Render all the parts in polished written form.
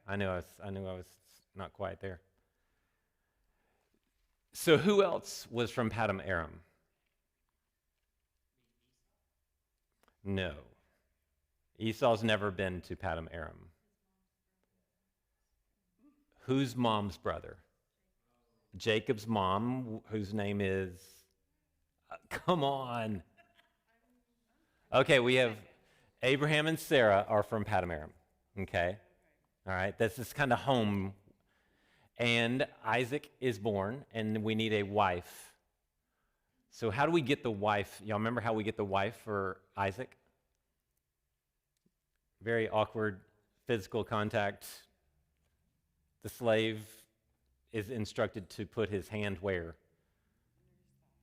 I knew I was not quite there. So who else was from Padam Aram? No. Esau's never been to Padam Aram. Whose mom's brother? Jacob's mom, whose name is... come on. Okay, we have Abraham and Sarah are from Padam Aram. Okay? All right, this is kind of home. And Isaac is born, and we need a wife. So how do we get the wife? Y'all remember how we get the wife for Isaac? Very awkward physical contact. The slave is instructed to put his hand where?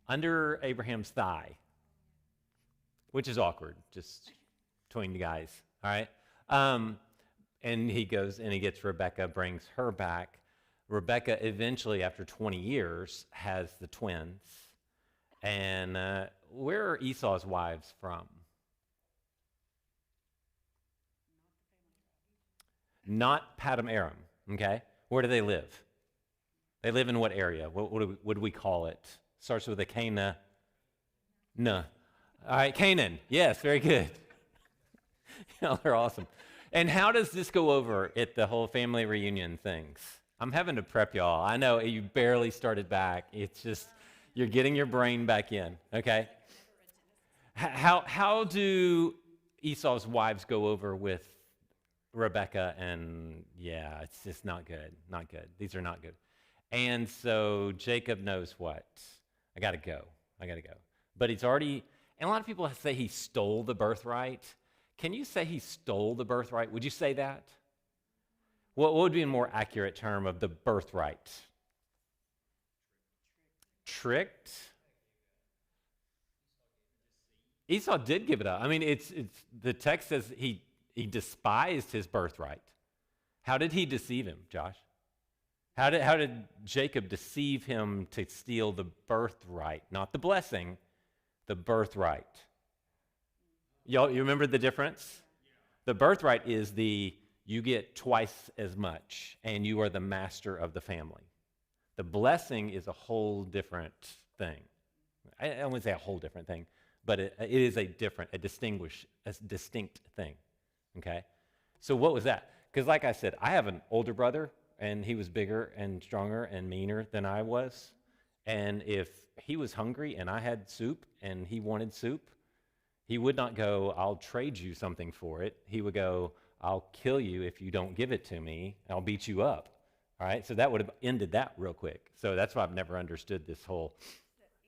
Under Abraham's thigh, which is awkward, just between the guys, all right? And he goes and he gets Rebekah, brings her back. Rebekah eventually, after 20 years, has the twins. And where are Esau's wives from? Not Padam Aram, okay? Where do they live? They live in what area? What do we call it? Starts with a Cana. No. All right, Canaan. Yes, very good. Y'all are awesome. And how does this go over at the whole family reunion things? I'm having to prep y'all. I know you barely started back. It's just, you're getting your brain back in, okay? How do Esau's wives go over with Rebekah? And yeah, it's just not good, not good. These are not good. And so Jacob knows what? I got to go. But he's already, and a lot of people say he stole the birthright. Can you say he stole the birthright? Would you say that? What would be a more accurate term of the birthright? Tricked? Esau did give it up. I mean, it's the text says he despised his birthright. How did he deceive him, Josh? How did Jacob deceive him to steal the birthright? Not the blessing, the birthright. Y'all, you remember the difference? The birthright is you get twice as much, and you are the master of the family. The blessing is a whole different thing. I wouldn't say a whole different thing, but it is a distinct thing, okay? So what was that? Because like I said, I have an older brother, and he was bigger and stronger and meaner than I was. And if he was hungry and I had soup and he wanted soup, he would not go, I'll trade you something for it. He would go, I'll kill you if you don't give it to me. I'll beat you up. All right? So that would have ended that real quick. So that's why I've never understood this whole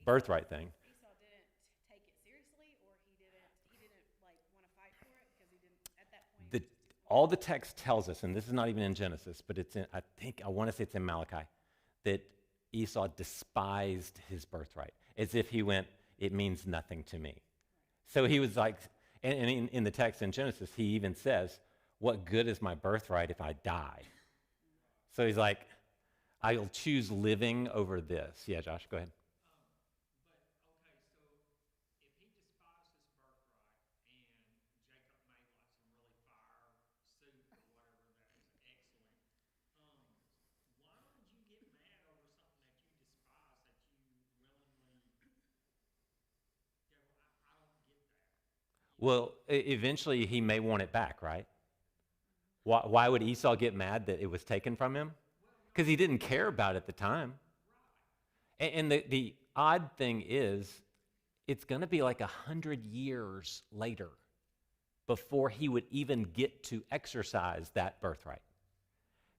birthright thing. Esau didn't take it seriously, or he didn't like want to fight for it because he didn't at that point. All the text tells us, and this is not even in Genesis, but it's in, I want to say it's in Malachi, that Esau despised his birthright, as if he went, it means nothing to me. So he was like, and in the text in Genesis, he even says, what good is my birthright if I die? So he's like, I'll choose living over this. Yeah, Josh, go ahead. Well, eventually he may want it back, right? Why would Esau get mad that it was taken from him? Because he didn't care about it at the time. And the odd thing is, it's going to be like 100 years later before he would even get to exercise that birthright.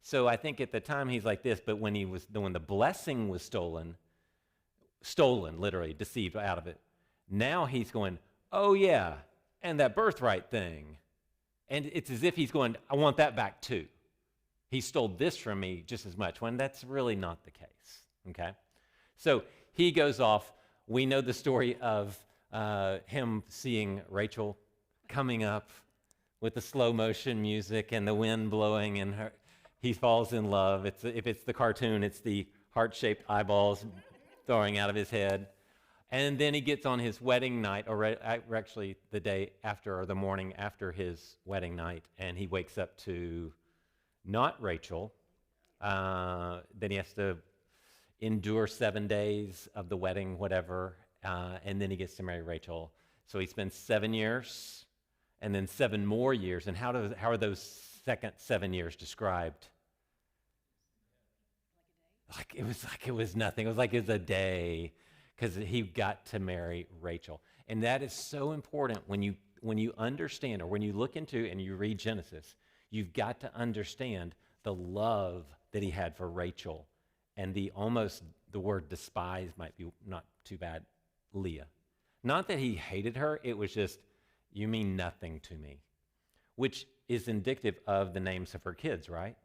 So I think at the time he's like this, but when the blessing was stolen, literally, deceived out of it, now he's going, oh yeah, and that birthright thing. And it's as if he's going, I want that back too. He stole this from me just as much, when that's really not the case, okay? So he goes off. We know the story of him seeing Rachel coming up with the slow motion music and the wind blowing, and he falls in love. If it's the cartoon, it's the heart-shaped eyeballs throwing out of his head. And then he gets on his wedding night, or actually the day after or the morning after his wedding night, and he wakes up to not Rachel. Then he has to endure 7 days of the wedding, whatever, and then he gets to marry Rachel. So he spends 7 years, and then 7 more years. And how are those second 7 years described? Like it was nothing. It was like it was a day, because he got to marry Rachel. And that is so important when you understand, or when you look into and you read Genesis, you've got to understand the love that he had for Rachel, and the word despise might be not too bad, Leah. Not that he hated her, it was just, you mean nothing to me, which is indicative of the names of her kids, right?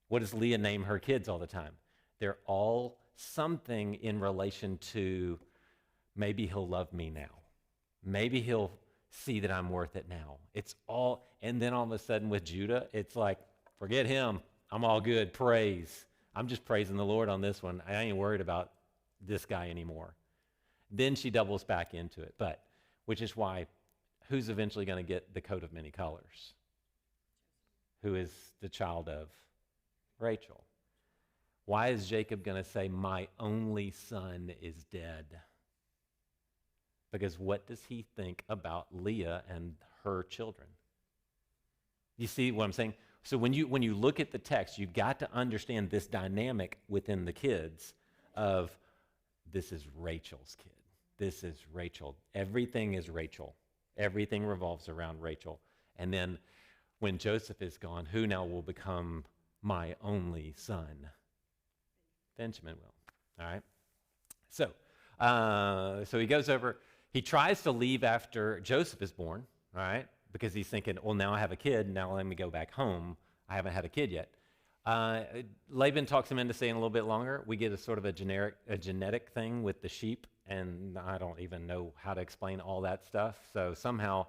What does Leah name her kids all the time? They're all something in relation to, maybe he'll love me now. Maybe he'll see that I'm worth it now. It's all, and then all of a sudden with Judah, it's like, forget him. I'm all good. Praise. I'm just praising the Lord on this one. I ain't worried about this guy anymore. Then she doubles back into it, which is why, who's eventually going to get the coat of many colors? Who is the child of Rachel? Why is Jacob going to say, my only son is dead? Because what does he think about Leah and her children? You see what I'm saying? So when you look at the text, you've got to understand this dynamic within the kids of, this is Rachel's kid. This is Rachel. Everything is Rachel. Everything revolves around Rachel. And then when Joseph is gone, who now will become my only son? Benjamin will. All right? So he goes over. He tries to leave after Joseph is born, all right? Because he's thinking, well, now I have a kid. Now let me go back home. I haven't had a kid yet. Laban talks him into staying a little bit longer. We get a sort of a genetic thing with the sheep, and I don't even know how to explain all that stuff. So somehow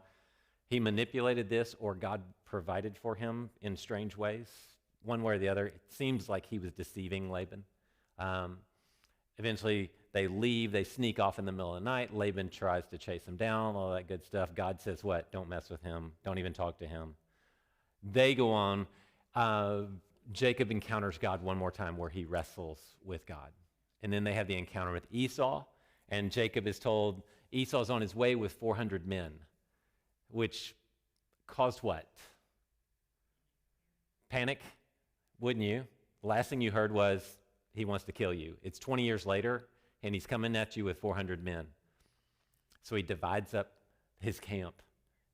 he manipulated this, or God provided for him in strange ways, one way or the other. It seems like he was deceiving Laban. Eventually, they leave. They sneak off in the middle of the night. Laban tries to chase them down, all that good stuff. God says, what? Don't mess with him. Don't even talk to him. They go on. Jacob encounters God one more time where he wrestles with God. And then they have the encounter with Esau. And Jacob is told Esau's on his way with 400 men, which caused what? Panic, wouldn't you? The last thing you heard was, he wants to kill you. It's 20 years later, and he's coming at you with 400 men. So he divides up his camp.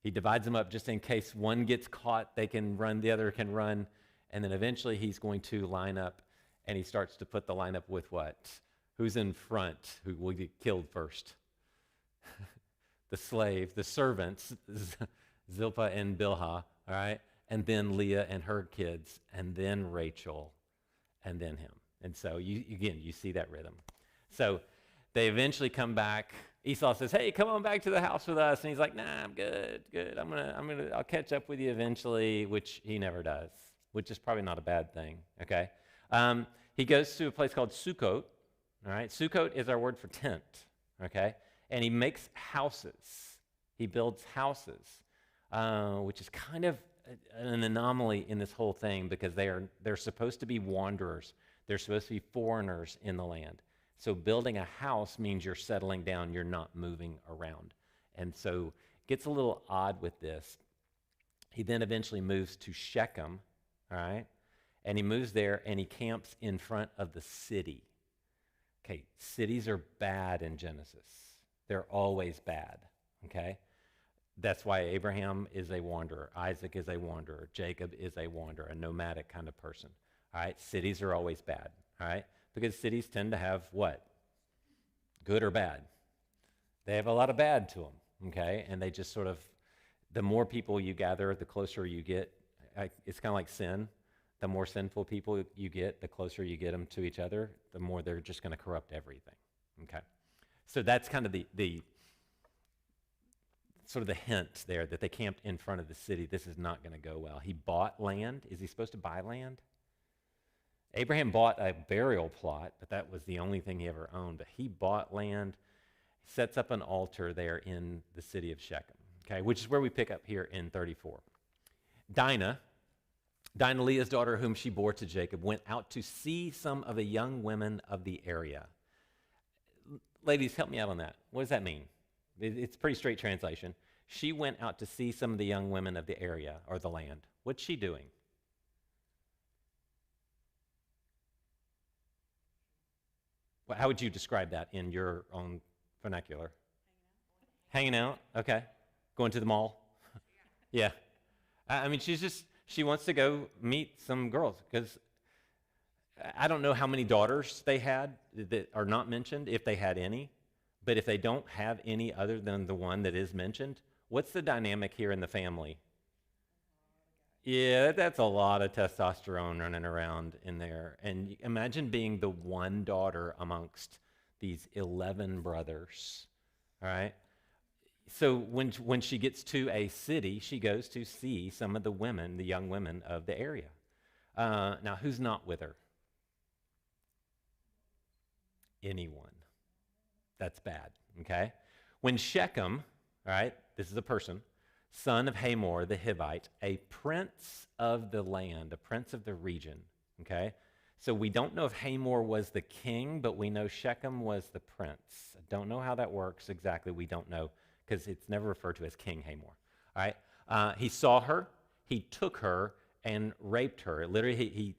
He divides them up just in case one gets caught, they can run, the other can run. And then eventually he's going to line up, and he starts to put the lineup with what? Who's in front? Who will get killed first? The slave, the servants, Zilpah and Bilhah, all right? And then Leah and her kids, and then Rachel, and then him. And so, you see that rhythm. So they eventually come back. Esau says, hey, come on back to the house with us. And he's like, nah, I'm good. I'll catch up with you eventually, which he never does, which is probably not a bad thing, okay? He goes to a place called Sukkot, all right? Sukkot is our word for tent, okay? And he makes houses. He builds houses, which is kind of an anomaly in this whole thing, because they're supposed to be wanderers. They're supposed to be foreigners in the land. So building a house means you're settling down, you're not moving around. And so it gets a little odd with this. He then eventually moves to Shechem, all right? And he moves there, and he camps in front of the city. Okay, cities are bad in Genesis. They're always bad, okay? That's why Abraham is a wanderer. Isaac is a wanderer. Jacob is a wanderer, a nomadic kind of person. All right, cities are always bad, all right? Because cities tend to have what? Good or bad. They have a lot of bad to them, okay? And they just sort of, the more people you gather, the closer you get. It's kind of like sin. The more sinful people you get, the closer you get them to each other, the more they're just going to corrupt everything, okay? So that's kind of the sort of the hint there that they camped in front of the city. This is not going to go well. He bought land. Is he supposed to buy land? Abraham bought a burial plot, but that was the only thing he ever owned. But he bought land, sets up an altar there in the city of Shechem, okay, which is where we pick up here in 34. Dinah Dinah, Leah's daughter, whom she bore to Jacob, went out to see some of the young women of the area. Ladies, help me out on that. What does that mean? It's a pretty straight translation. She went out to see some of the young women of the area or the land. What's she doing? Well, how would you describe that in your own vernacular? Hanging out. Okay. Going to the mall. Yeah. I mean, she wants to go meet some girls because I don't know how many daughters they had that are not mentioned, if they had any. But if they don't have any other than the one that is mentioned, what's the dynamic here in the family? Yeah, that's a lot of testosterone running around in there. And imagine being the one daughter amongst these 11 brothers, all right? So when she gets to a city, she goes to see some of the women, the young women of the area. Now, who's not with her? Anyone. That's bad, okay? When Shechem, all right, this is a person, son of Hamor the Hivite, a prince of the land, a prince of the region, okay? So we don't know if Hamor was the king, but we know Shechem was the prince. I don't know how that works exactly. We don't know because it's never referred to as King Hamor, all right? He saw her, he took her, and raped her. Literally, he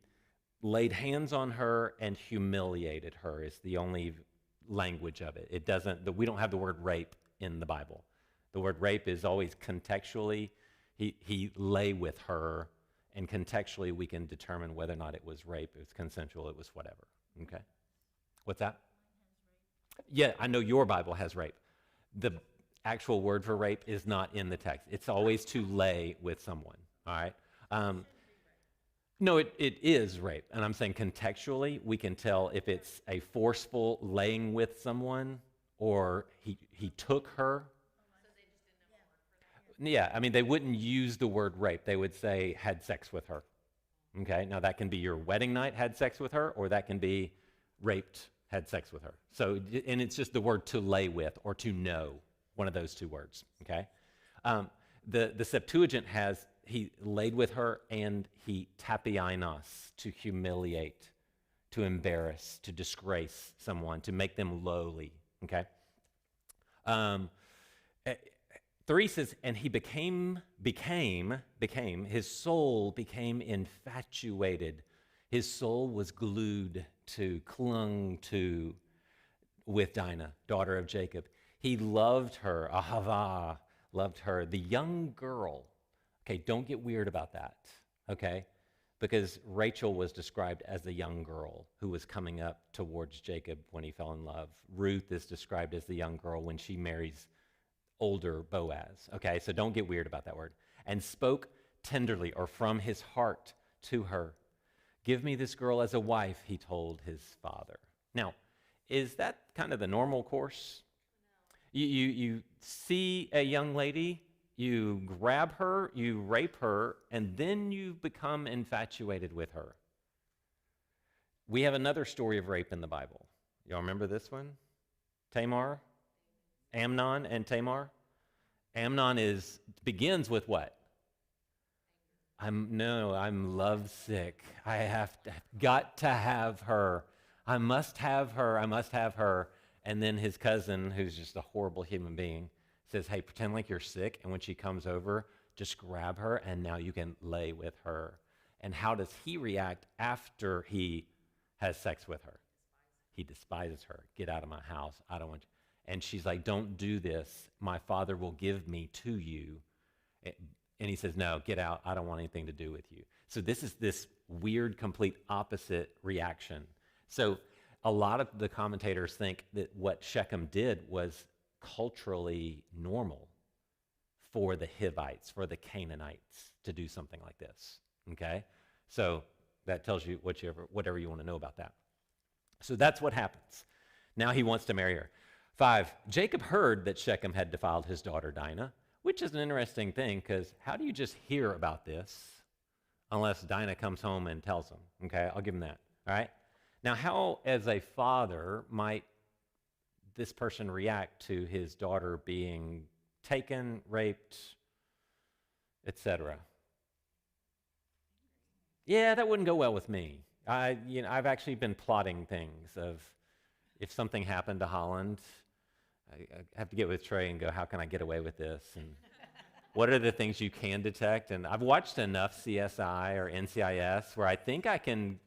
laid hands on her and humiliated her is the only language of it. We don't have the word rape in the Bible. The word rape is always contextually, he lay with her, and contextually we can determine whether or not it was rape, it was consensual, it was whatever, okay? What's that? Yeah, I know your Bible has rape. The actual word for rape is not in the text. It's always to lay with someone, all right? No, it is rape. And I'm saying contextually, we can tell if it's a forceful laying with someone or he took her. Yeah, I mean, they wouldn't use the word rape. They would say had sex with her. Okay, now that can be your wedding night, had sex with her, or that can be raped, had sex with her. So, and it's just the word to lay with or to know, one of those two words, okay? The Septuagint has he laid with her and he tapiainos, to humiliate, to embarrass, to disgrace someone, to make them lowly, okay? 3 says, and he became, his soul became infatuated. His soul was clung to with Dinah, daughter of Jacob. He loved her, ahava, loved her. The young girl, okay, don't get weird about that, okay? Because Rachel was described as the young girl who was coming up towards Jacob when he fell in love. Ruth is described as the young girl when she marries older Boaz, okay? So don't get weird about that word. And spoke tenderly or from his heart to her. Give me this girl as a wife, he told his father. Now, is that kind of the normal course? You see a young lady, you grab her, you rape her, and then you become infatuated with her. We have another story of rape in the Bible. Y'all remember this one? Tamar, Amnon, and Tamar. Amnon begins with what? I'm lovesick. Got to have her. I must have her. And then his cousin, who's just a horrible human being, says, hey, pretend like you're sick, and when she comes over, just grab her, and now you can lay with her. And how does he react after he has sex with her? He despises her. Get out of my house. I don't want you. And she's like, don't do this. My father will give me to you. And he says, no, get out. I don't want anything to do with you. So this is this weird, complete opposite reaction. So a lot of the commentators think that what Shechem did was culturally normal for the Hivites, for the Canaanites to do something like this, okay? So that tells you whatever you want to know about that. So that's what happens. Now he wants to marry her. 5, Jacob heard that Shechem had defiled his daughter Dinah, which is an interesting thing because how do you just hear about this unless Dinah comes home and tells him, okay? I'll give him that, all right? Now, how, as a father, might this person react to his daughter being taken, raped, etc.? Yeah, that wouldn't go well with me. I've actually been plotting things of if something happened to Holland, I have to get with Trey and go, how can I get away with this? And what are the things you can detect? And I've watched enough CSI or NCIS where I think I can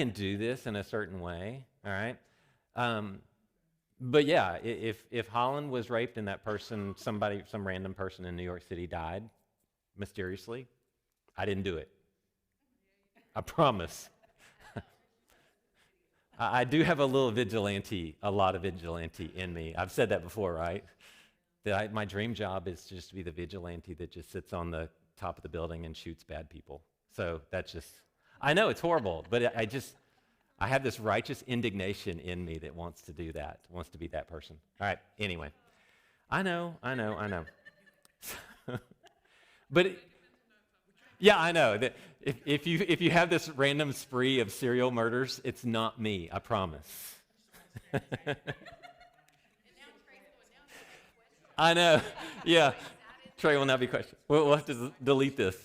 do this in a certain way. All right. But yeah, if Holland was raped and that person, some random person in New York City died mysteriously, I didn't do it. I promise. I do have a lot of vigilante in me. I've said that before, right? My dream job is just to be the vigilante that just sits on the top of the building and shoots bad people. So that's just, I know it's horrible, but I have this righteous indignation in me that wants to do that, wants to be that person. All right, anyway. I know. But yeah, I know that if you have this random spree of serial murders, it's not me, I promise. I know. Yeah. Trey will now be questioned. We'll have to delete this.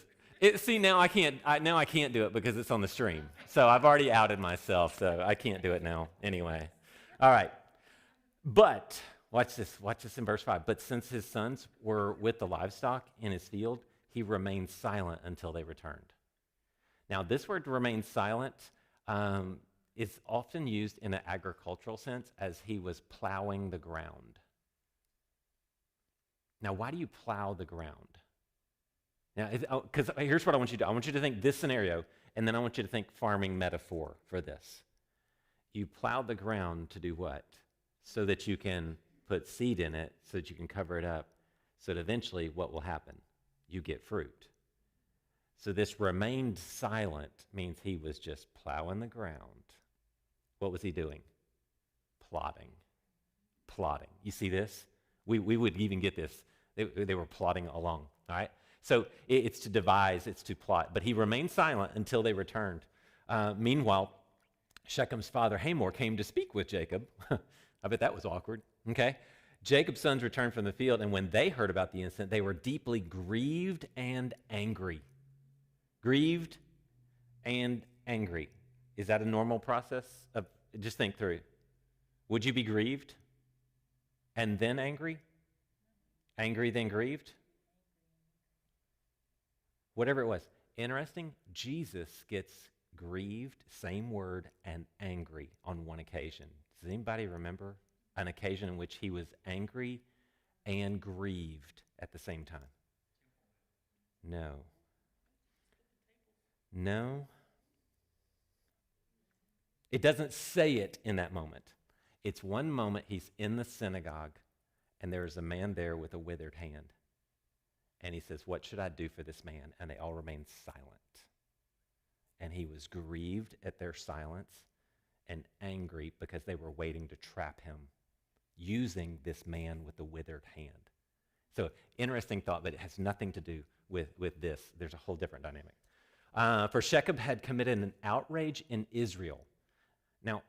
Now I can't do it because it's on the stream. So I've already outed myself, so I can't do it now anyway. All right. But watch this in verse 5. But since his sons were with the livestock in his field, he remained silent until they returned. Now, this word remain silent is often used in an agricultural sense as he was plowing the ground. Now, why do you plow the ground? Now, because here's what I want you to do. I want you to think this scenario, and then I want you to think farming metaphor for this. You plow the ground to do what? So that you can put seed in it, so that you can cover it up, so that eventually what will happen? You get fruit. So this remained silent means he was just plowing the ground. What was he doing? Plotting. You see this? We would even get this. They were plotting along, all right? So it's to devise, it's to plot. But he remained silent until they returned. Meanwhile, Shechem's father Hamor came to speak with Jacob. I bet that was awkward, okay? Jacob's sons returned from the field, and when they heard about the incident, they were deeply grieved and angry. Grieved and angry. Is that a normal process? Just think through. Would you be grieved and then angry? Angry, then grieved? Whatever it was. Interesting, Jesus gets grieved, same word, and angry on one occasion. Does anybody remember an occasion in which he was angry and grieved at the same time? No. It doesn't say it in that moment. It's one moment he's in the synagogue, and there's a man there with a withered hand. And he says, "What should I do for this man?" And they all remained silent. And he was grieved at their silence and angry because they were waiting to trap him using this man with the withered hand. So interesting thought, but it has nothing to do with this. There's a whole different dynamic. For Shechem had committed an outrage in Israel. Now,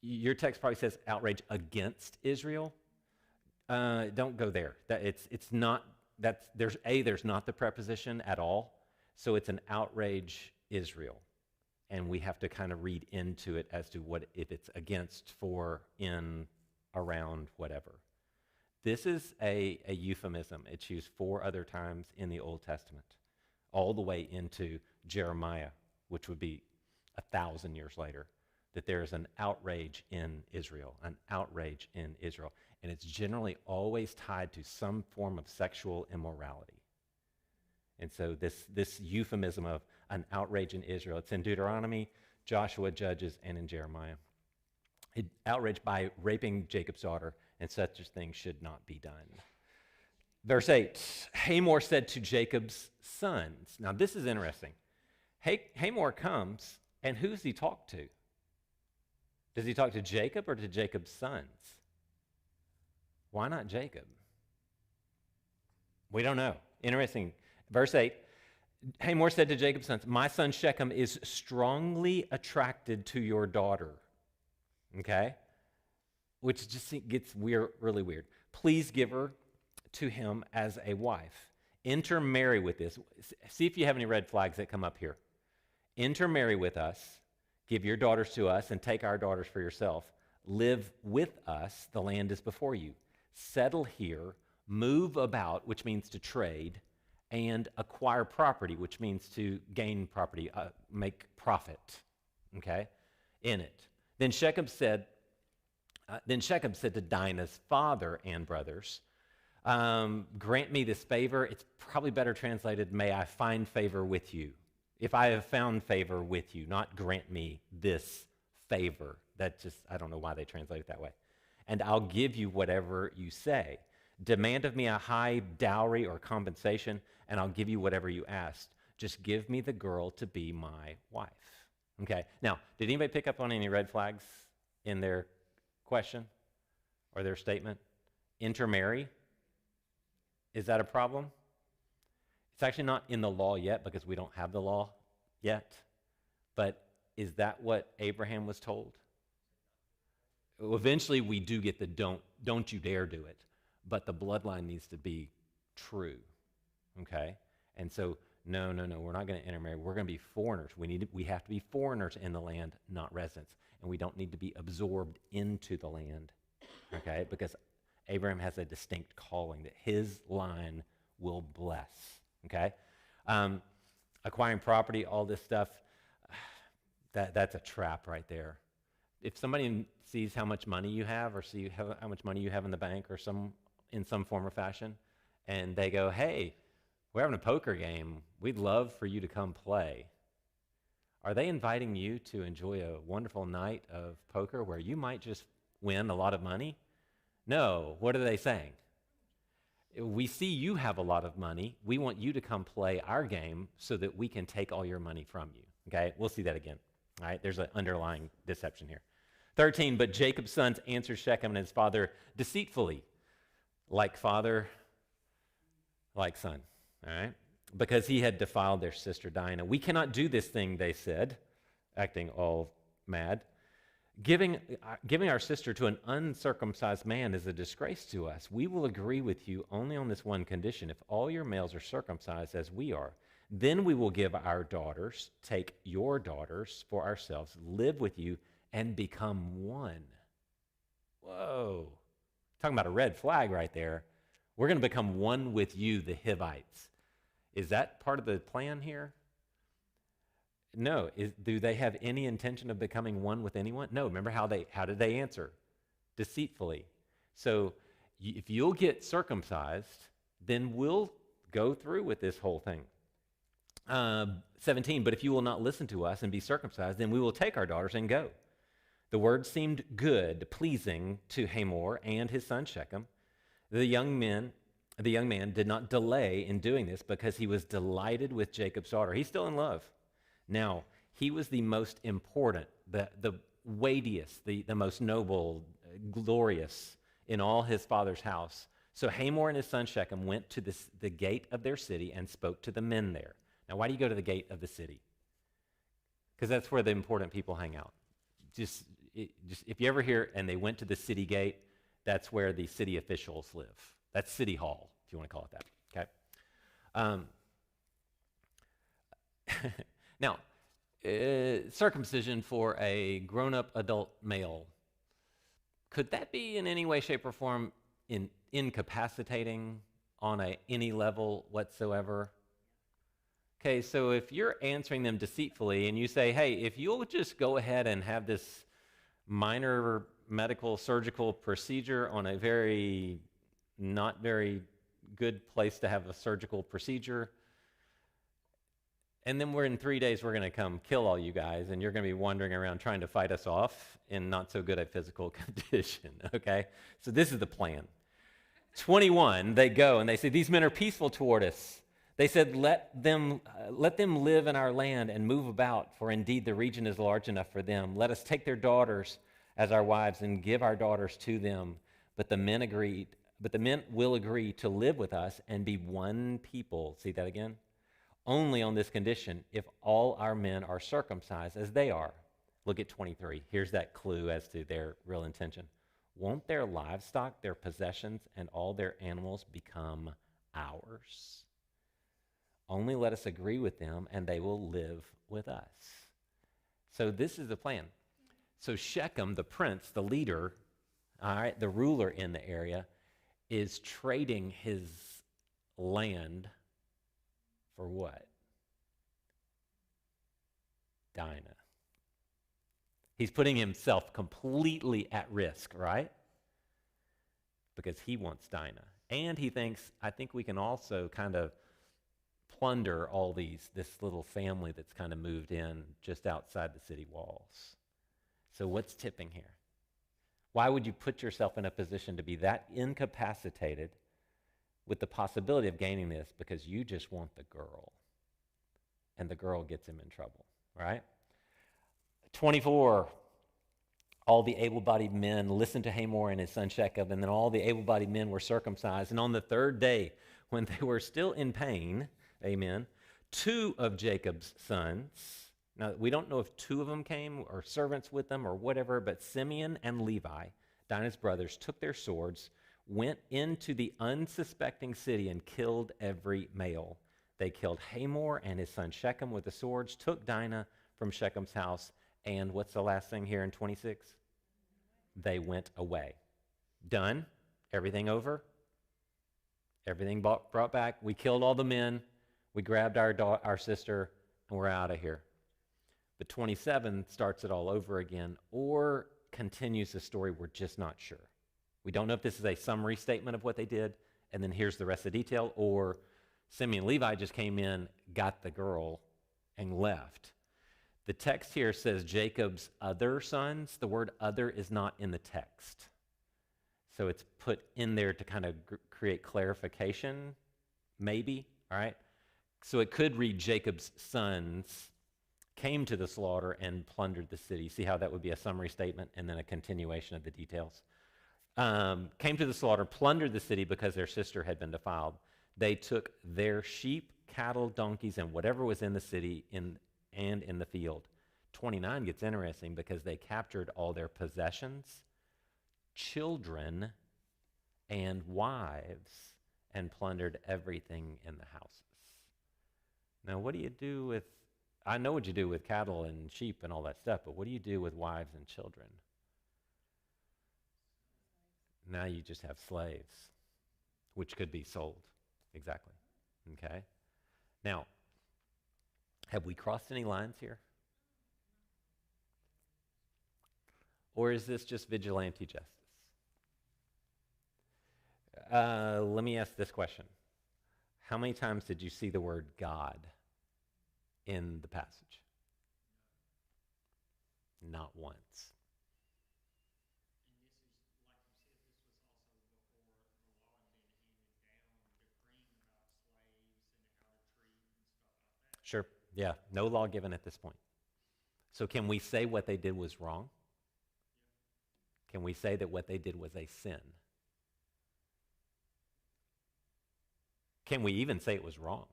your text probably says outrage against Israel. Don't go there. It's not. There's not the preposition at all. So it's an outrage Israel. And we have to kind of read into it as to what if it's against, for, in, around, whatever. This is a euphemism. It's used 4 other times in the Old Testament, all the way into Jeremiah, which would be 1,000 years later, that there is an outrage in Israel, And it's generally always tied to some form of sexual immorality. And so this euphemism of an outrage in Israel, it's in Deuteronomy, Joshua, Judges, and in Jeremiah. Outrage by raping Jacob's daughter, and such a thing should not be done. Verse 8, Hamor said to Jacob's sons. Now this is interesting. Hamor comes, and who does he talk to? Does he talk to Jacob or to Jacob's sons? Why not Jacob? We don't know. Interesting. Verse 8, Hamor said to Jacob's sons, "My son Shechem is strongly attracted to your daughter." Okay? Which just gets weird, really weird. "Please give her to him as a wife. Intermarry with this." See if you have any red flags that come up here. intermarry with us, give your daughters to us, and take our daughters for yourself. Live with us, the land is before you. Settle here, move about, which means to trade, and acquire property, which means to gain property, make profit, okay, in it. Then Shechem said to Dinah's father and brothers, grant me this favor. It's probably better translated, may I find favor with you. If I have found favor with you, not grant me this favor. That just, I don't know why they translate it that way. And I'll give you whatever you say. Demand of me a high dowry or compensation, and I'll give you whatever you asked. Just give me the girl to be my wife. Okay, now, did anybody pick up on any red flags in their question or their statement? Intermarry? Is that a problem? It's actually not in the law yet because we don't have the law yet. But is that what Abraham was told? Well, eventually we do get the don't you dare do it. But the bloodline needs to be true. Okay? And so, no, we're not going to intermarry. We're going to be foreigners. We have to be foreigners in the land, not residents. And we don't need to be absorbed into the land. Okay? Because Abraham has a distinct calling that his line will bless. Okay? Acquiring property, all this stuff, that's a trap right there. If somebody sees how much money you have or see how much money you have in the bank or in some form or fashion, and they go, hey, we're having a poker game. We'd love for you to come play. Are they inviting you to enjoy a wonderful night of poker where you might just win a lot of money? No. What are they saying? We see you have a lot of money. We want you to come play our game so that we can take all your money from you. Okay? We'll see that again. All right? There's an underlying deception here. 13, but Jacob's sons answered Shechem and his father deceitfully, like father, like son. All right? Because he had defiled their sister Dinah. We cannot do this thing, they said, acting all mad. Giving our sister to an uncircumcised man is a disgrace to us. We will agree with you only on this one condition. If all your males are circumcised as we are, then we will give our daughters, take your daughters for ourselves, live with you, and become one. Whoa. Talking about a red flag right there. We're going to become one with you, the Hivites. Is that part of the plan here? No. Do they have any intention of becoming one with anyone? No. Remember how did they answer? Deceitfully. So if you'll get circumcised, then we'll go through with this whole thing. 17, but if you will not listen to us and be circumcised, then we will take our daughters and go. The word seemed good, pleasing to Hamor and his son Shechem. The young man did not delay in doing this because he was delighted with Jacob's daughter. He's still in love. Now, he was the most important, the weightiest, the most noble, glorious in all his father's house. So Hamor and his son Shechem went to the gate of their city and spoke to the men there. Now, why do you go to the gate of the city? Because that's where the important people hang out. Just if you ever hear, and they went to the city gate, that's where the city officials live. That's City Hall, if you want to call it that, okay? Now, circumcision for a grown-up adult male, could that be in any way, shape, or form incapacitating on any level whatsoever? Okay, so if you're answering them deceitfully and you say, hey, if you'll just go ahead and have this minor medical surgical procedure on a not very good place to have a surgical procedure, and then in 3 days we're going to come kill all you guys, and you're going to be wandering around trying to fight us off in not so good a physical condition, okay? So this is the plan. 21, they go and they say, these men are peaceful toward us. They said, let them live in our land and move about, for indeed the region is large enough for them. Let us take their daughters as our wives and give our daughters to them. But the men will agree to live with us and be one people. See that again? Only on this condition, if all our men are circumcised as they are. Look at 23. Here's that clue as to their real intention. Won't their livestock, their possessions, and all their animals become ours? Only let us agree with them, and they will live with us. So this is the plan. So Shechem, the prince, the leader, all right, the ruler in the area, is trading his land for what? Dinah. He's putting himself completely at risk, right? Because he wants Dinah. And he thinks, I think we can also kind of plunder this little family that's kind of moved in just outside the city walls. So what's tipping here? Why would you put yourself in a position to be that incapacitated with the possibility of gaining this? Because you just want the girl. And the girl gets him in trouble, right? 24, all the able-bodied men listened to Hamor and his son Shechem, and then all the able-bodied men were circumcised. And on the third day, when they were still in pain, amen, 2 of Jacob's sons, now we don't know if 2 of them came or servants with them or whatever, but Simeon and Levi, Dinah's brothers, took their swords, went into the unsuspecting city and killed every male. They killed Hamor and his son Shechem with the swords, took Dinah from Shechem's house, and what's the last thing here in 26? They went away. Done. Everything over. Everything brought back. We killed all the men. We grabbed our sister, and we're out of here. But 27 starts it all over again, or continues the story. We're just not sure. We don't know if this is a summary statement of what they did, and then here's the rest of the detail, or Simeon and Levi just came in, got the girl, and left. The text here says Jacob's other sons. The word other is not in the text. So it's put in there to kind of create clarification, maybe, all right? So it could read Jacob's sons came to the slaughter and plundered the city. See how that would be a summary statement and then a continuation of the details. Came to the slaughter, plundered the city because their sister had been defiled. They took their sheep, cattle, donkeys, and whatever was in the city and in the field. 29 gets interesting because they captured all their possessions, children, and wives, and plundered everything in the houses. Now, what do you do with, I know what you do with cattle and sheep and all that stuff, but what do you do with wives and children? Now you just have slaves, which could be sold. Exactly. Okay? Now, have we crossed any lines here? Or is this just vigilante justice? Let me ask this question. How many times did you see the word God in the passage? Not once. Sure. Yeah. No law given at this point. So can we say what they did was wrong? Can we say that what they did was a sin? Can we even say it was wrong?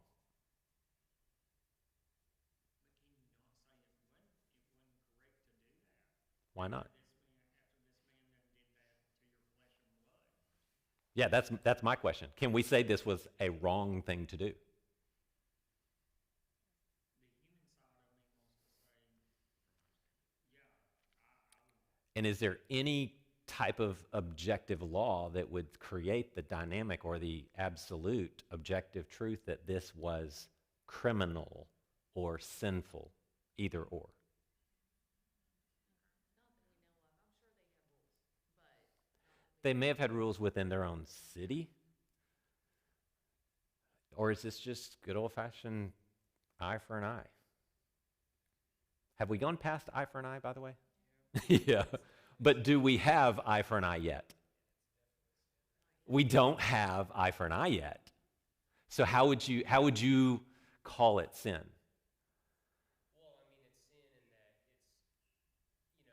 Why not? Yeah, that's my question. Can we say this was a wrong thing to do? And is there any type of objective law that would create the dynamic or the absolute objective truth that this was criminal or sinful, either or? They may have had rules within their own city. Or is this just good old-fashioned eye for an eye? Have we gone past eye for an eye, by the way? Yeah. But do we have eye for an eye yet? We don't have eye for an eye yet. So how would you call it sin? Well, I mean, it's sin in that it's, if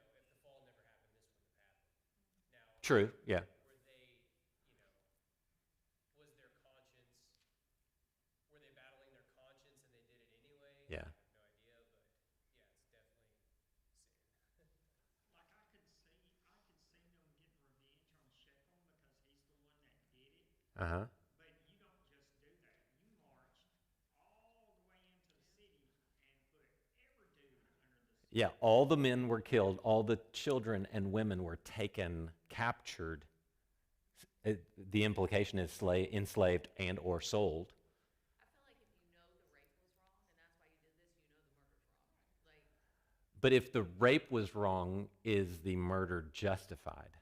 the fall never happened, this wouldn't have happened. Now, True, yeah. were they battling their conscience and they did it anyway? Yeah. I have no idea, but yeah, it's definitely sin. Like I could see them getting revenge on Shechem because he's the one that did it. Uh-huh. But you don't just do that. You marched all Yeah, all the men were killed. All the children and women were taken, captured. The implication is enslaved and or sold. I feel like if you know the rape was wrong and that's why you did this, you know the murder's wrong. Like, But if the rape was wrong, is the murder justified?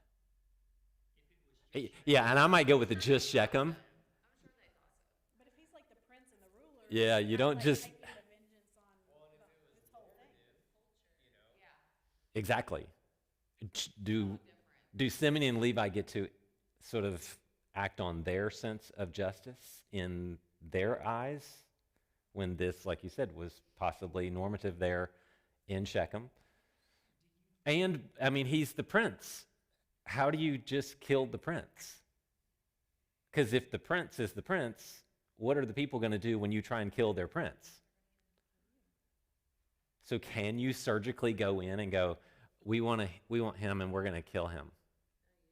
Yeah, and I might go with the just Shechem. I'm sure they thought so. But if he's like the prince and the ruler, Yeah, you don't like just- taking the vengeance on this whole thing. Yeah. Exactly. Do Simeon and Levi get to sort of act on their sense of justice in their eyes when this, like you said, was possibly normative there in Shechem? And, I mean, he's the prince. How do you just kill the prince? Because if the prince is the prince, what are the people going to do when you try and kill their prince? So can you surgically go in and go, we want him and we're going to kill him?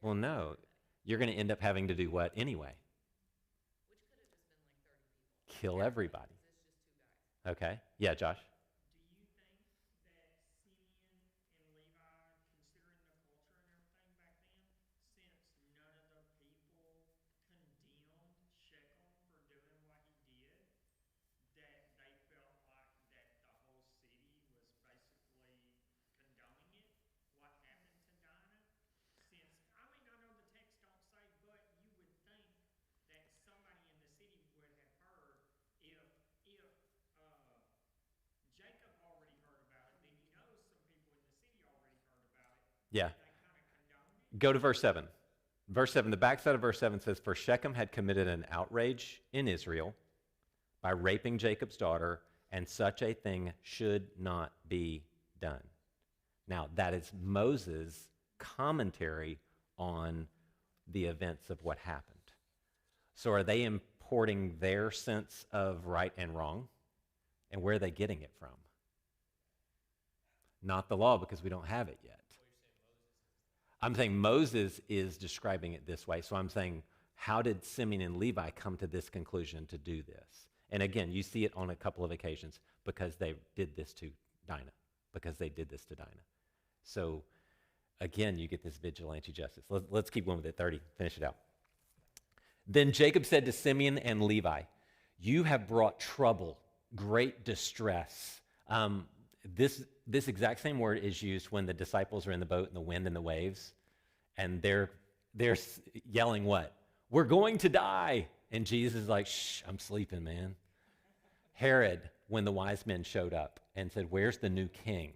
Well, no. You're going to end up having to do what anyway? Which could have just been like 30 people. Kill everybody. It's just two guys. Okay. Yeah, Josh? Do you think that Simeon and Levi, considering the culture and everything back then, since none of the people condemned Shechem for doing what he did, that they felt like that the whole city was basically condoning it, what happened to Dinah? Since, I mean, I know the text don't say, but you would think that somebody in the city would have heard if Jacob already heard about it, then you know some people in the city already heard about it. Yeah. They kind of condoned it. Go to verse 7. Verse 7, the backside of verse 7 says, For Shechem had committed an outrage in Israel by raping Jacob's daughter, and such a thing should not be done. Now, that is Moses' commentary on the events of what happened. So are they importing their sense of right and wrong? And where are they getting it from? Not the law, because we don't have it yet. I'm saying Moses is describing it this way. So I'm saying, how did Simeon and Levi come to this conclusion to do this? And again, you see it on a couple of occasions because they did this to Dinah. So again, you get this vigilante justice. Let's keep going with it. 30, finish it out. Then Jacob said to Simeon and Levi, You have brought trouble, great distress. This exact same word is used when the disciples are in the boat in the wind and the waves, and they're yelling what? We're going to die. And Jesus is like, shh, I'm sleeping, man. Herod, when the wise men showed up and said, where's the new king?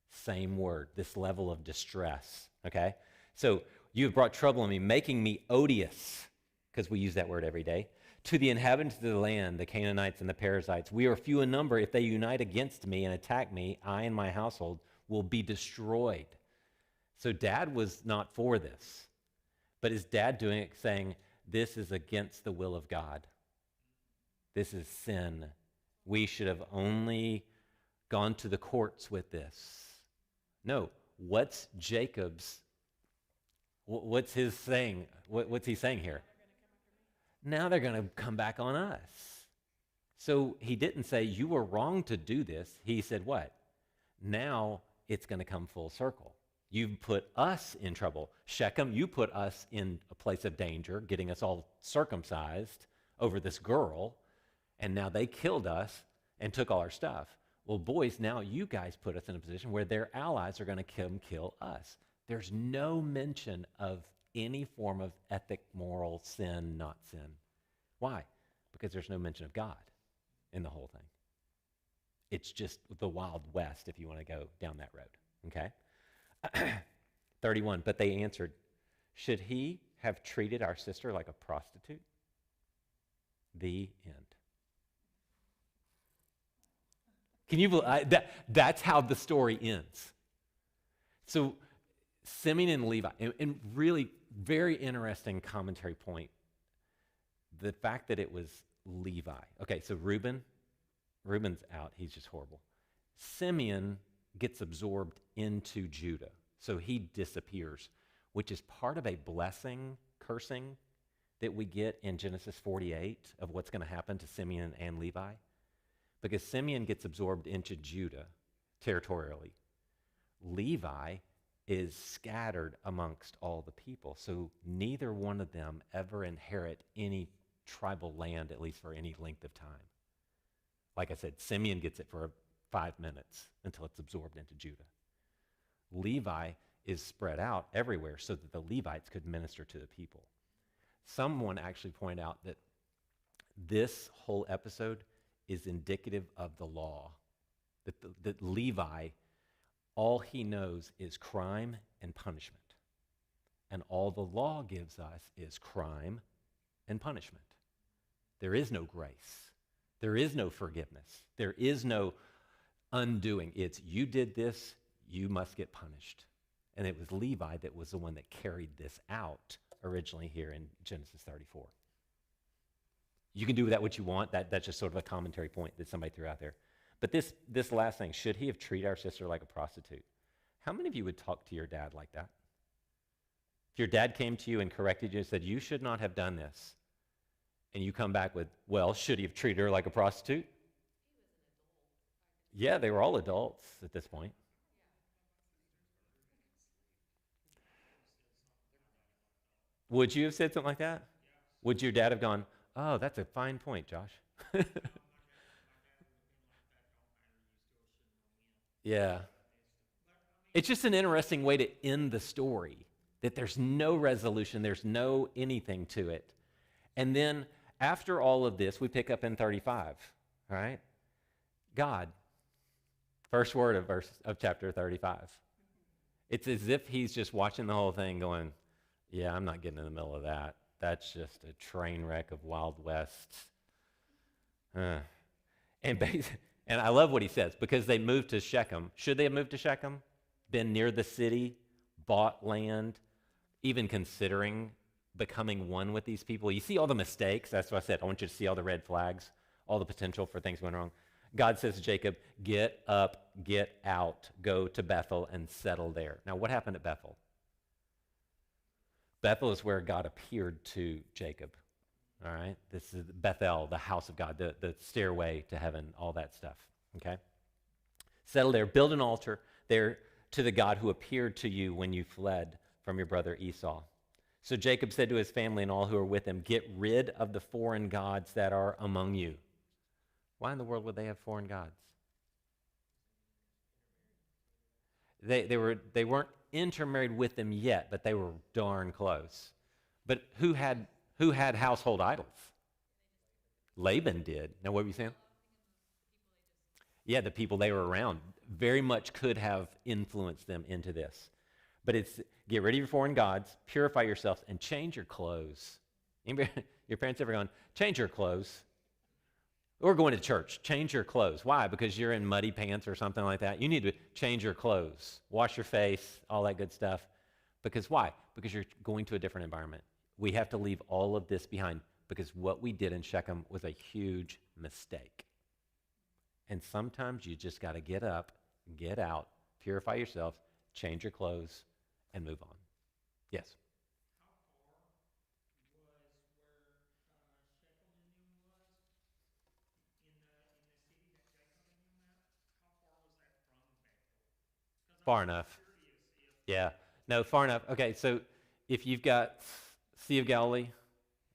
Same word, this level of distress, okay? So you have brought trouble on me, making me odious, because we use that word every day, to the inhabitants of the land, the Canaanites and the Perizzites. We are few in number. If they unite against me and attack me, I and my household will be destroyed. So dad was not for this. But is dad doing it saying, this is against the will of God? This is sin. We should have only gone to the courts with this. No, what's Jacob's, what's his saying? What's he saying here? Now they're going to come back on us. So he didn't say, you were wrong to do this. He said what? Now it's going to come full circle. You've put us in trouble. Shechem, you put us in a place of danger, getting us all circumcised over this girl, and now they killed us and took all our stuff. Well, boys, now you guys put us in a position where their allies are going to come kill us. There's no mention of any form of ethic, moral, sin, not sin. Why? Because there's no mention of God in the whole thing. It's just the Wild West if you want to go down that road, okay? 31, but they answered, should he have treated our sister like a prostitute? The end. Can you believe that's how the story ends? So Simeon and Levi, and really very interesting commentary point, the fact that it was Levi. Okay, so Reuben's out. He's just horrible. Simeon gets absorbed into Judah, so he disappears, which is part of a blessing, cursing that we get in Genesis 48 of what's going to happen to Simeon and Levi. Because Simeon gets absorbed into Judah, territorially. Levi is scattered amongst all the people. So neither one of them ever inherit any tribal land, at least for any length of time. Like I said, Simeon gets it for 5 minutes until it's absorbed into Judah. Levi is spread out everywhere so that the Levites could minister to the people. Someone actually pointed out that this whole episode is indicative of the law. That Levi, all he knows is crime and punishment. And all the law gives us is crime and punishment. There is no grace. There is no forgiveness. There is no undoing. It's you did this, you must get punished. And it was Levi that was the one that carried this out originally here in Genesis 34. You can do with that what you want. That's just sort of a commentary point that somebody threw out there. But this last thing, should he have treated our sister like a prostitute? How many of you would talk to your dad like that? If your dad came to you and corrected you and said, you should not have done this, and you come back with, well, should he have treated her like a prostitute? Yeah, they were all adults at this point. Would you have said something like that? Would your dad have gone, oh, that's a fine point, Josh? Yeah. It's just an interesting way to end the story, that there's no resolution, there's no anything to it. And then after all of this, we pick up in 35, all right? God, first word of chapter 35. It's as if he's just watching the whole thing going, yeah, I'm not getting in the middle of that. That's just a train wreck of Wild West. And I love what he says, because they moved to Shechem. Should they have moved to Shechem? Been near the city, bought land, even considering becoming one with these people? You see all the mistakes. That's what I said. I want you to see all the red flags, all the potential for things going wrong. God says to Jacob, get up, get out, go to Bethel and settle there. Now, what happened at Bethel? Bethel is where God appeared to Jacob. All right? This is Bethel, the house of God, the stairway to heaven, all that stuff. Okay? Settle there, build an altar there to the God who appeared to you when you fled from your brother Esau. So Jacob said to his family and all who are with him, get rid of the foreign gods that are among you. Why in the world would they have foreign gods? They weren't intermarried with them yet, but they were darn close. But who had household idols? Laban did. Now, what were you saying? Yeah, the people they were around very much could have influenced them into this. But it's get rid of your foreign gods, purify yourselves, and change your clothes. Anybody, your parents ever gone, change your clothes? Or going to church, change your clothes. Why? Because you're in muddy pants or something like that. You need to change your clothes, wash your face, all that good stuff. Because why? Because you're going to a different environment. We have to leave all of this behind because what we did in Shechem was a huge mistake. And sometimes you just got to get up, get out, purify yourself, change your clothes, and move on. Yes? Far enough. Yeah. No, far enough. Okay, so if you've got Sea of Galilee,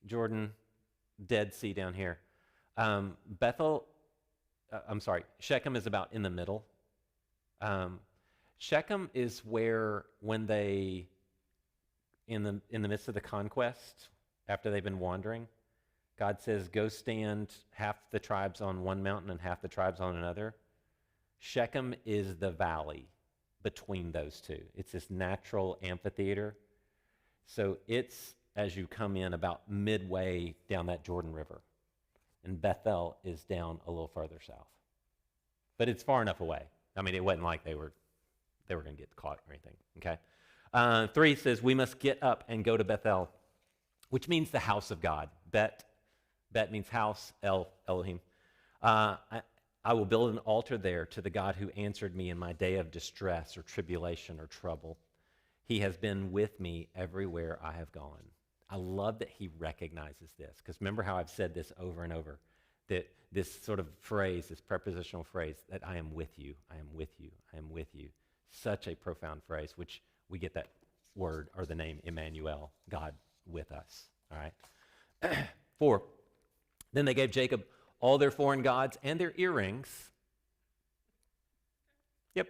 Jordan, Dead Sea down here, Shechem is about in the middle. Shechem is where when they, in the midst of the conquest, after they've been wandering, God says, go stand half the tribes on one mountain and half the tribes on another. Shechem is the valley between those two. It's this natural amphitheater. So it's as you come in about midway down that Jordan River. And Bethel is down a little further south. But it's far enough away. I mean, it wasn't like they were going to get caught or anything. Okay? 3 says, we must get up and go to Bethel, which means the house of God. Bet means house, Elohim. I will build an altar there to the God who answered me in my day of distress or tribulation or trouble. He has been with me everywhere I have gone. I love that he recognizes this, because remember how I've said this over and over, that this sort of phrase, this prepositional phrase, that I am with you, I am with you, I am with you. Such a profound phrase, which we get that word or the name Emmanuel, God with us. All right. 4. Then they gave Jacob all their foreign gods and their earrings. Yep.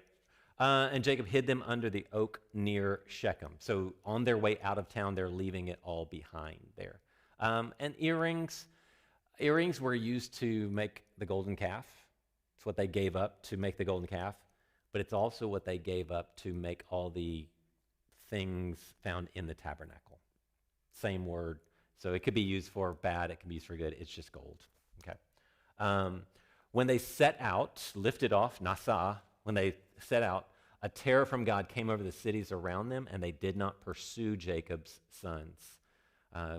And Jacob hid them under the oak near Shechem. So on their way out of town, they're leaving it all behind there. And earrings were used to make the golden calf. It's what they gave up to make the golden calf. But it's also what they gave up to make all the things found in the tabernacle. Same word. So it could be used for bad, it can be used for good. It's just gold. Okay. When they set out, lifted off, Nasa, when they set out, a terror from God came over the cities around them, and they did not pursue Jacob's sons,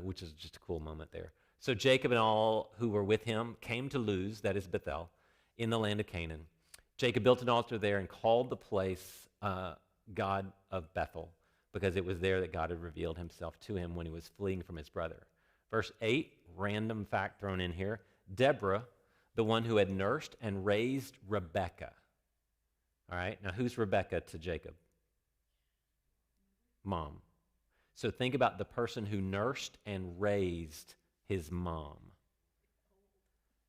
which is just a cool moment there. So Jacob and all who were with him came to Luz, that is Bethel, in the land of Canaan. Jacob built an altar there and called the place God of Bethel, because it was there that God had revealed himself to him when he was fleeing from his brother. Verse 8, random fact thrown in here. Deborah, the one who had nursed and raised Rebekah. All right, now who's Rebekah to Jacob? Mom. So think about the person who nursed and raised his mom.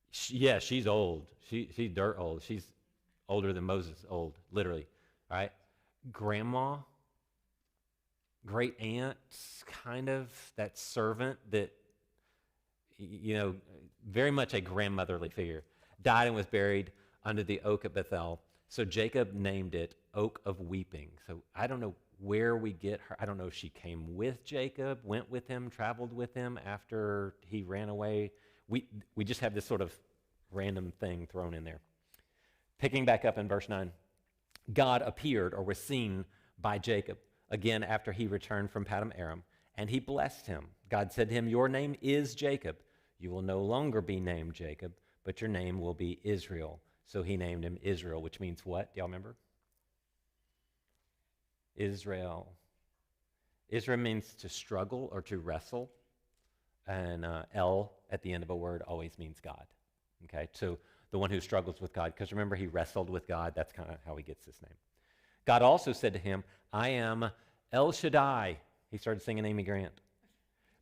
She's old. She's dirt old. She's older than Moses old, literally. All right, grandma, great aunt, kind of that servant that, very much a grandmotherly figure, died and was buried under the oak at Bethel. So Jacob named it Oak of Weeping. So I don't know where we get her. I don't know if she came with Jacob, went with him, traveled with him after he ran away. We just have this sort of random thing thrown in there. Picking back up in verse 9, God appeared or was seen by Jacob again after he returned from Paddan Aram, and he blessed him. God said to him, your name is Jacob. You will no longer be named Jacob, but your name will be Israel. So he named him Israel, which means what? Do y'all remember? Israel. Israel means to struggle or to wrestle. And El at the end of a word always means God. Okay, so the one who struggles with God, because remember he wrestled with God. That's kind of how he gets this name. God also said to him, I am El Shaddai. He started singing Amy Grant.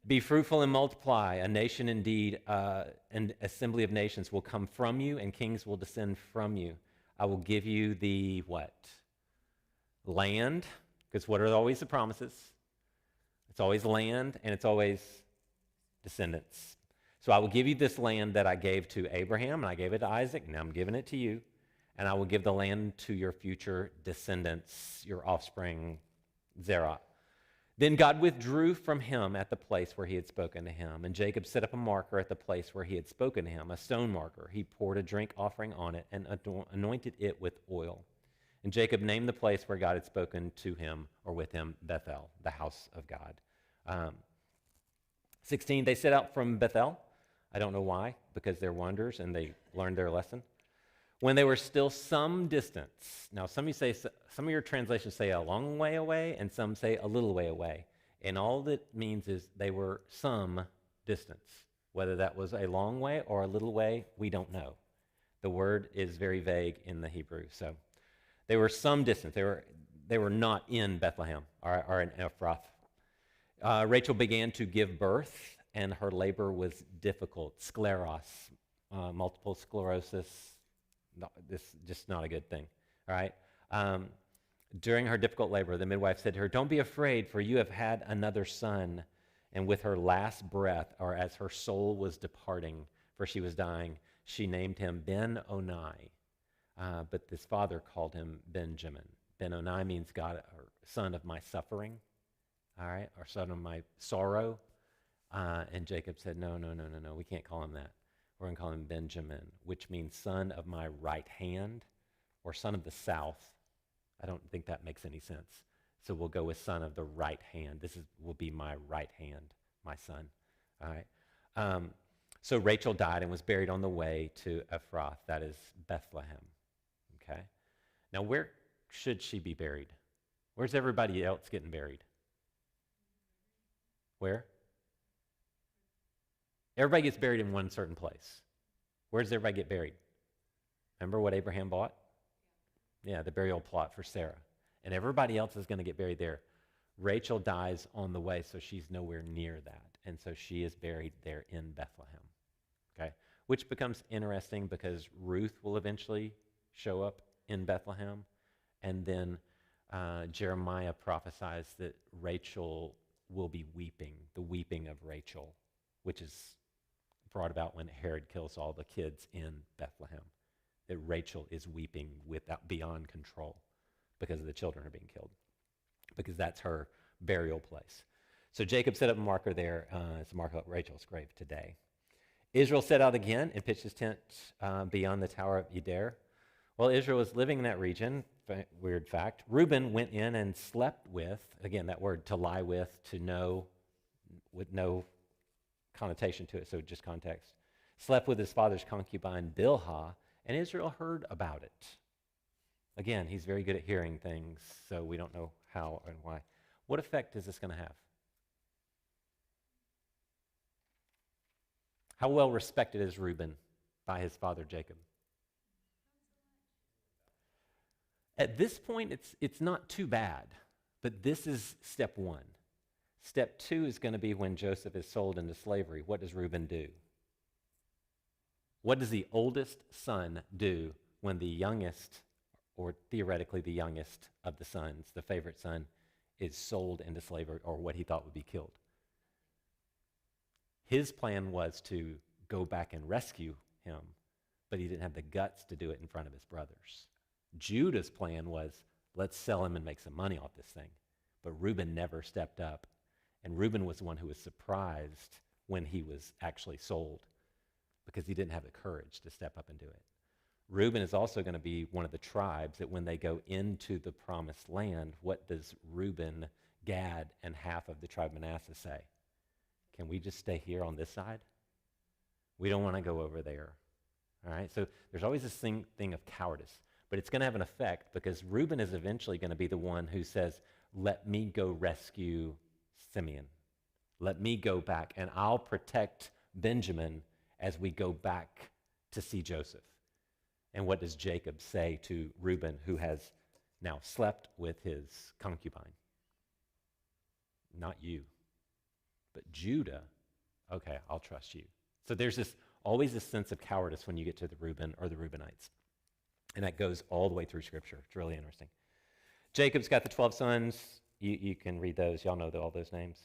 Be fruitful and multiply. A nation indeed, an assembly of nations will come from you, and kings will descend from you. I will give you the what? Land, because what are always the promises? It's always land, and it's always descendants. So I will give you this land that I gave to Abraham, and I gave it to Isaac, and now I'm giving it to you. And I will give the land to your future descendants, your offspring, Zerah. Then God withdrew from him at the place where he had spoken to him. And Jacob set up a marker at the place where he had spoken to him, a stone marker. He poured a drink offering on it and anointed it with oil. And Jacob named the place where God had spoken to him or with him Bethel, the house of God. 16, they set out from Bethel. I don't know why, because they're wanderers and they learned their lesson. When they were still some distance. Now, some of your translations say a long way away, and some say a little way away. And all that means is they were some distance. Whether that was a long way or a little way, we don't know. The word is very vague in the Hebrew. So they were some distance. They were not in Bethlehem or in Ephrath. Rachel began to give birth, and her labor was difficult. Scleros, multiple sclerosis. No, this is just not a good thing, all right? During her difficult labor, the midwife said to her, don't be afraid, for you have had another son. And with her last breath, or as her soul was departing, for she was dying, she named him Ben-Oni. But this father called him Benjamin. Ben-Oni means God, or son of my suffering, all right, or son of my sorrow. And Jacob said, no, we can't call him that. We're going to call him Benjamin, which means son of my right hand or son of the south. I don't think that makes any sense. So we'll go with son of the right hand. Will be my right hand, my son. All right. So Rachel died and was buried on the way to Ephrath, that is Bethlehem. Okay. Now where should she be buried? Where's everybody else getting buried? Where? Everybody gets buried in one certain place. Where does everybody get buried? Remember what Abraham bought? Yeah, the burial plot for Sarah. And everybody else is going to get buried there. Rachel dies on the way, so she's nowhere near that. And so she is buried there in Bethlehem. Okay? Which becomes interesting because Ruth will eventually show up in Bethlehem. And then Jeremiah prophesies that Rachel will be weeping, the weeping of Rachel, which is brought about when Herod kills all the kids in Bethlehem. That Rachel is weeping beyond control because the children are being killed, because that's her burial place. So Jacob set up a marker there. It's a marker of Rachel's grave today. Israel set out again and pitched his tent beyond the Tower of Eder. While Israel was living in that region, weird fact, Reuben went in and slept with, again, that word to lie with, to know, with no connotation to it, so just context, slept with his father's concubine Bilhah, and Israel heard about it. Again, he's very good at hearing things, so we don't know how and why. What effect is this going to have? How well respected is Reuben by his father Jacob? At this point, it's not too bad, but this is step one. Step two is going to be when Joseph is sold into slavery. What does Reuben do? What does the oldest son do when the youngest, or theoretically the youngest of the sons, the favorite son, is sold into slavery, or what he thought would be killed? His plan was to go back and rescue him, but he didn't have the guts to do it in front of his brothers. Judah's plan was, let's sell him and make some money off this thing. But Reuben never stepped up. And Reuben was the one who was surprised when he was actually sold because he didn't have the courage to step up and do it. Reuben is also going to be one of the tribes that when they go into the promised land, what does Reuben, Gad, and half of the tribe of Manasseh say? Can we just stay here on this side? We don't want to go over there. All right? So there's always this thing of cowardice. But it's going to have an effect because Reuben is eventually going to be the one who says, let me go rescue Simeon. Let me go back, and I'll protect Benjamin as we go back to see Joseph. And what does Jacob say to Reuben, who has now slept with his concubine? Not you, but Judah. Okay, I'll trust you. So there's always this sense of cowardice when you get to the Reuben or the Reubenites. And that goes all the way through Scripture. It's really interesting. Jacob's got the 12 sons. You can read those. Y'all know all those names.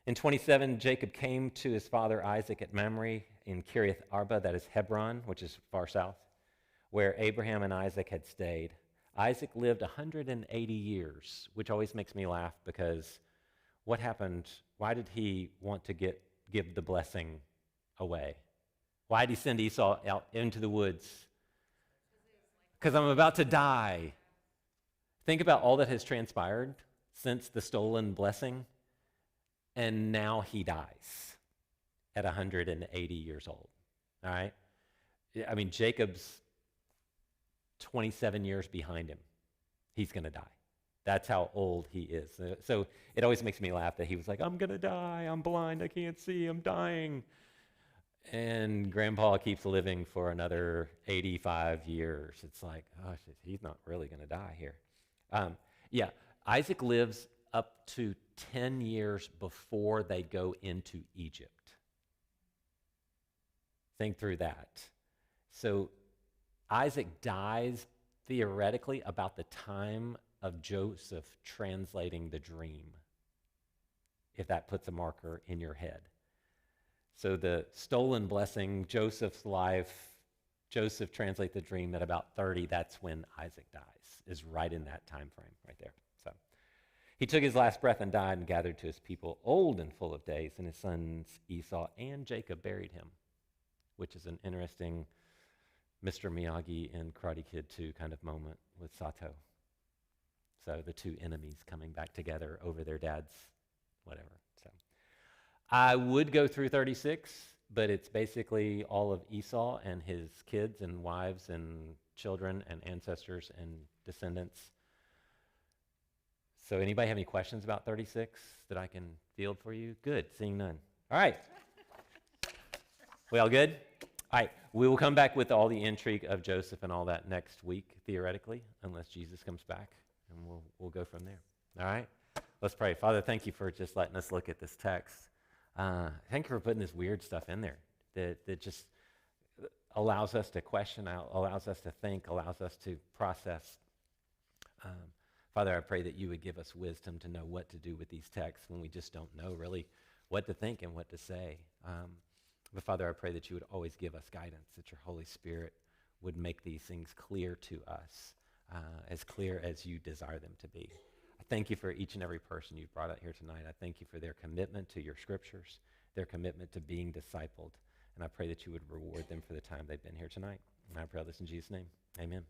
In 27, Jacob came to his father Isaac at Mamre in Kiriath Arba, that is Hebron, which is far south, where Abraham and Isaac had stayed. Isaac lived 180 years, which always makes me laugh because what happened? Why did he want to give the blessing away? Why did he send Esau out into the woods? Because I'm about to die. Think about all that has transpired since the stolen blessing, and now he dies at 180 years old. All right? I mean, Jacob's 27 years behind him. He's going to die. That's how old he is. So it always makes me laugh that he was like, I'm going to die. I'm blind. I can't see. I'm dying. And Grandpa keeps living for another 85 years. It's like, oh, he's not really going to die here. Isaac lives up to 10 years before they go into Egypt. Think through that. So Isaac dies theoretically about the time of Joseph translating the dream, if that puts a marker in your head. So the stolen blessing, Joseph's life, Joseph translates the dream at about 30. That's when Isaac dies, is right in that time frame right there. So he took his last breath and died and gathered to his people, old and full of days, and his sons Esau and Jacob buried him, which is an interesting Mr. Miyagi and Karate Kid 2 kind of moment with Sato. So the two enemies coming back together over their dad's whatever. So I would go through 36, but it's basically all of Esau and his kids and wives and children and ancestors and descendants. So anybody have any questions about 36 that I can field for you? Good, seeing none. All right. We all good? All right, we will come back with all the intrigue of Joseph and all that next week, theoretically, unless Jesus comes back, and we'll go from there. All right? Let's pray. Father, thank you for just letting us look at this text. Thank you for putting this weird stuff in there that just allows us to question, allows us to think, allows us to process. Father, I pray that you would give us wisdom to know what to do with these texts when we just don't know really what to think and what to say. But Father, I pray that you would always give us guidance, that your Holy Spirit would make these things clear to us, as clear as you desire them to be. I thank you for each and every person you've brought out here tonight. I thank you for their commitment to your scriptures, their commitment to being discipled. And I pray that you would reward them for the time they've been here tonight. And I pray all this in Jesus' name. Amen.